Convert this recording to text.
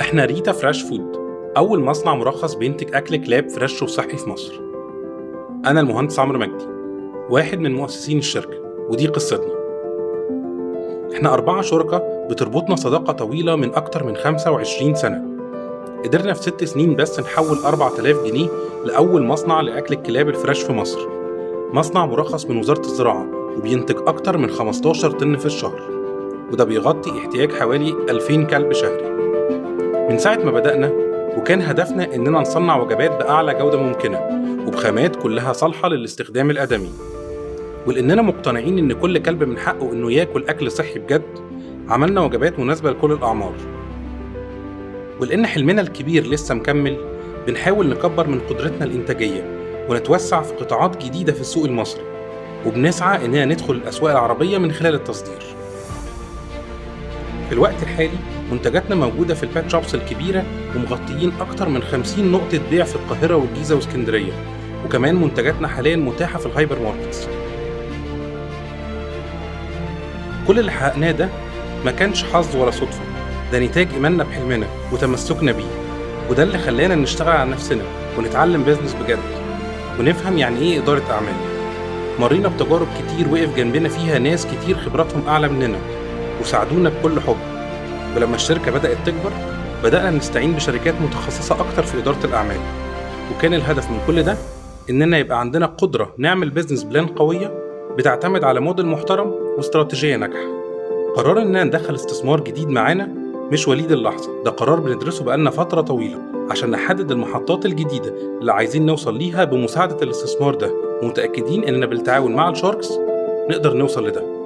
احنا ريتا فريش فود، أول مصنع مرخص بينتج أكل كلاب فريش وصحي في مصر. أنا المهندس عمرو مجدي، واحد من مؤسسين الشركة، ودي قصتنا. احنا 4 شركاء بتربطنا صداقة طويلة من أكتر من 25 سنة. قدرنا في 6 سنين بس نحول 4000 جنيه لأول مصنع لأكل الكلاب الفريش في مصر. مصنع مرخص من وزارة الزراعة وبينتج أكتر من 15 طن في الشهر، وده بيغطي احتياج حوالي 2000 كلب شهري. من ساعة ما بدأنا وكان هدفنا إننا نصنع وجبات بأعلى جودة ممكنة وبخامات كلها صالحة للاستخدام الآدمي. ولأننا مقتنعين إن كل كلب من حقه إنه ياكل أكل صحي بجد، عملنا وجبات مناسبة لكل الأعمار. ولأن حلمنا الكبير لسه مكمل، بنحاول نكبر من قدرتنا الإنتاجية ونتوسع في قطاعات جديدة في السوق المصري، وبنسعى إننا ندخل الأسواق العربية من خلال التصدير. في الوقت الحالي منتجاتنا موجودة في البات شوبس الكبيرة ومغطيين أكتر من 50 نقطة بيع في القاهرة والجيزة واسكندرية، وكمان منتجاتنا حاليا متاحة في الهايبر ماركتس. كل اللي حققناه ده ما كانش حظ ولا صدفة، ده نتاج إيماننا بحلمنا وتمسكنا بيه، وده اللي خلانا نشتغل على نفسنا ونتعلم بيزنس بجد ونفهم يعني إيه إدارة أعمال. مرينا بتجارب كتير وقف جنبنا فيها ناس كتير خبراتهم أعلى مننا وساعدونا بكل حب. ولما الشركة بدأت تكبر بدأنا نستعين بشركات متخصصة أكتر في إدارة الأعمال، وكان الهدف من كل ده إننا يبقى عندنا قدرة نعمل بيزنس بلان قوية بتعتمد على موديل محترم واستراتيجية ناجحة. قرار إننا ندخل استثمار جديد معانا مش وليد اللحظة، ده قرار بندرسه بقالنا فترة طويلة عشان نحدد المحطات الجديدة اللي عايزين نوصل ليها بمساعدة الاستثمار ده، ومتأكدين إننا بالتعاون مع الشاركس نقدر نوصل لده.